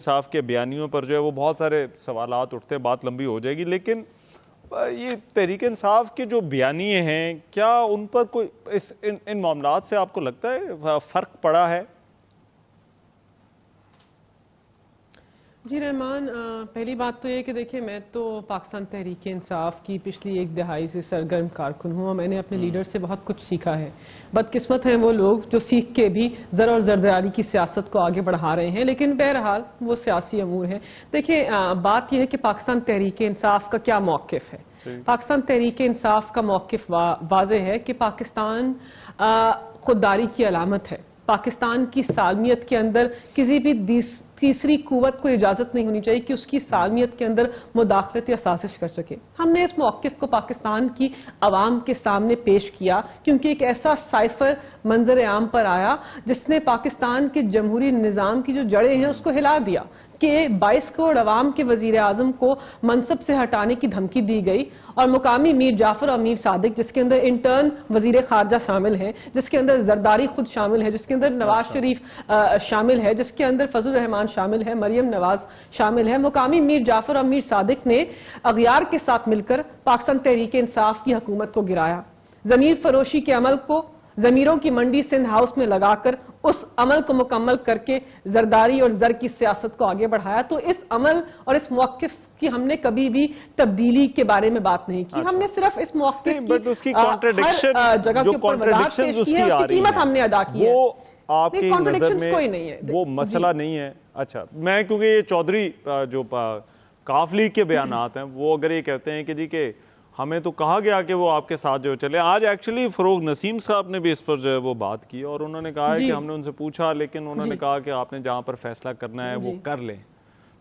صاحب کے بیانیوں پر جو ہے وہ بہت سارے سوالات اٹھتے ہیں، بات لمبی ہو جائے گی، لیکن یہ تحریک انصاف کے جو بیانیے ہیں کیا ان پر کوئی ان معاملات سے آپ کو لگتا ہے فرق پڑا ہے؟ جی رحمان، پہلی بات تو یہ کہ دیکھیں میں تو پاکستان تحریک انصاف کی پچھلی ایک دہائی سے سرگرم کارکن ہوں اور میں نے اپنے لیڈر سے بہت کچھ سیکھا ہے۔ بدقسمت ہیں وہ لوگ جو سیکھ کے بھی زر اور زرداری کی سیاست کو آگے بڑھا رہے ہیں، لیکن بہرحال وہ سیاسی امور ہے۔ دیکھیں بات یہ ہے کہ پاکستان تحریک انصاف کا کیا موقف ہے۔ پاکستان تحریک انصاف کا موقف واضح ہے کہ پاکستان خودداری کی علامت ہے۔ پاکستان کی سالمیت کے اندر کسی بھی تیسری قوت کو اجازت نہیں ہونی چاہیے کہ اس کی سالمیت کے اندر مداخلت یا سازش کر سکے۔ ہم نے اس موقف کو پاکستان کی عوام کے سامنے پیش کیا کیونکہ ایک ایسا سائفر منظر عام پر آیا جس نے پاکستان کے جمہوری نظام کی جو جڑیں ہیں اس کو ہلا دیا کہ 22 کروڑ عوام کے وزیر اعظم کو منصب سے ہٹانے کی دھمکی دی گئی اور مقامی میر جعفر اور میر صادق، جس کے اندر انٹرن وزیر خارجہ شامل ہیں، جس کے اندر زرداری خود شامل ہے، جس کے اندر نواز شریف شامل ہے، جس کے اندر فضل الرحمان شامل ہے، مریم نواز شامل ہے، مقامی میر جعفر اور میر صادق نے اغیار کے ساتھ مل کر پاکستان تحریک انصاف کی حکومت کو گرایا۔ ضمیر فروشی کے عمل کو ضمیروں کی منڈی سندھ ہاؤس میں لگا کر اس عمل کو مکمل کر کے زرداری اور زر کی سیاست کو آگے بڑھایا۔ تو اس عمل اور اس موقف کی ہم نے کبھی بھی تبدیلی کے بارے میں بات نہیں کی۔ ہم نے صرف اس موقف کی ہر جگہ کے اوپر وضاحت پیش کی ہے، اس کی قیمت ہم نے ادا کی ہے۔ وہ آپ کی نظر میں وہ مسئلہ نہیں ہے؟ اچھا، میں کیونکہ یہ چودھری جو کاف لیگ کے بیانات ہیں وہ اگر یہ کہتے ہیں کہ جی کہ ہمیں تو کہا گیا کہ وہ آپ کے ساتھ جو چلے، آج ایکچولی فروغ نسیم صاحب نے بھی اس پر جو ہے وہ بات کی اور انہوں نے کہا ہے کہ ہم نے ان سے پوچھا لیکن انہوں نے کہا کہ آپ نے جہاں پر فیصلہ کرنا ہے وہ کر لیں۔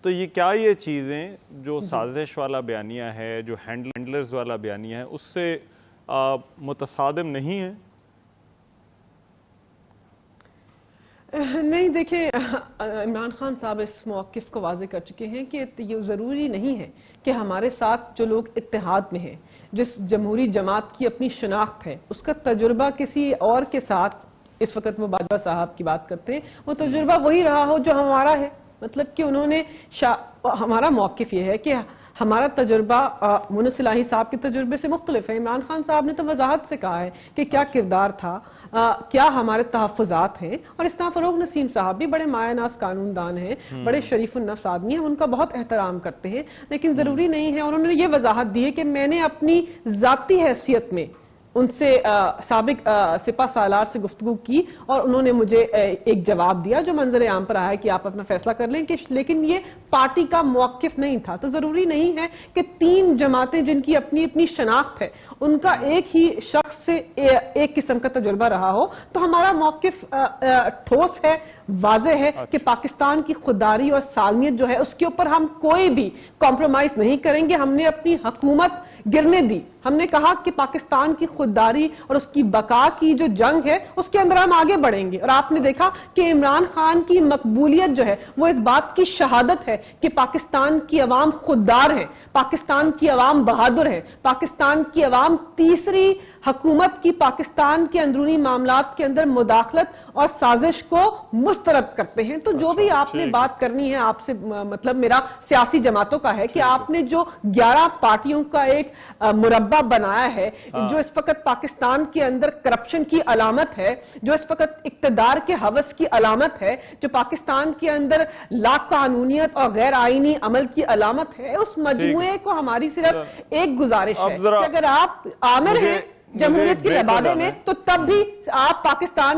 تو یہ کیا یہ چیزیں جو سازش والا بیانیہ ہے، جو ہینڈلرز والا بیانیہ ہے، اس سے متصادم نہیں ہیں؟ نہیں، دیکھیں عمران خان صاحب اس موقف کو واضح کر چکے ہیں کہ یہ ضروری نہیں ہے کہ ہمارے ساتھ جو لوگ اتحاد میں ہیں، جس جمہوری جماعت کی اپنی شناخت ہے، اس کا تجربہ کسی اور کے ساتھ، اس وقت وہ باجوہ صاحب کی بات کرتے ہیں، وہ تجربہ وہی رہا ہو جو ہمارا ہے۔ مطلب کہ انہوں نے ہمارا موقف یہ ہے کہ ہمارا تجربہ مونس الہی صاحب کے تجربے سے مختلف ہے۔ عمران خان صاحب نے تو وضاحت سے کہا ہے کہ کیا کردار تھا، کیا ہمارے تحفظات ہیں، اور اس طرح فروغ نسیم صاحب بھی بڑے مایہ ناز قانون دان ہیں، بڑے شریف النفس آدمی ہیں، ان کا بہت احترام کرتے ہیں، لیکن ضروری نہیں ہے۔ اور انہوں نے یہ وضاحت دی ہے کہ میں نے اپنی ذاتی حیثیت میں ان سے سابق سپہ سالار سے گفتگو کی اور انہوں نے مجھے ایک جواب دیا جو منظر عام پر آیا کہ آپ اپنا فیصلہ کر لیں، لیکن یہ پارٹی کا موقف نہیں تھا۔ تو ضروری نہیں ہے کہ تین جماعتیں جن کی اپنی اپنی شناخت ہے ان کا ایک ہی شخص سے ایک قسم کا تجربہ رہا ہو۔ تو ہمارا موقف ٹھوس ہے، واضح ہے کہ پاکستان کی خودداری اور سالمیت جو ہے اس کے اوپر ہم کوئی بھی کمپرومائز نہیں کریں گے۔ ہم نے اپنی حکومت گرنے دی، ہم نے کہا کہ پاکستان کی خودداری اور اس کی بقا کی جو جنگ ہے اس کے اندر ہم آگے بڑھیں گے۔ اور آپ نے دیکھا کہ عمران خان کی مقبولیت جو ہے وہ اس بات کی شہادت ہے کہ پاکستان کی عوام خوددار ہے، پاکستان کی عوام بہادر ہے، پاکستان کی عوام تیسری حکومت کی پاکستان کے اندرونی معاملات کے اندر مداخلت اور سازش کو مسترد کرتے ہیں۔ تو جو بھی آپ نے بات کرنی ہے آپ سے، مطلب میرا سیاسی جماعتوں کا ہے کہ آپ نے جو 11 پارٹیوں کا ایک مربع بنایا ہے جو اس وقت پاکستان کے اندر کرپشن کی علامت ہے، جو اس وقت اقتدار کے ہوس کی علامت ہے، جو پاکستان کے اندر لا قانونیت اور غیر آئینی عمل کی علامت ہے، اس مجموعے کو ہماری صرف ایک گزارش ہے کہ اگر آپ آمر ہیں جمہوریت کے لبادے میں تو تب بھی آپ پاکستان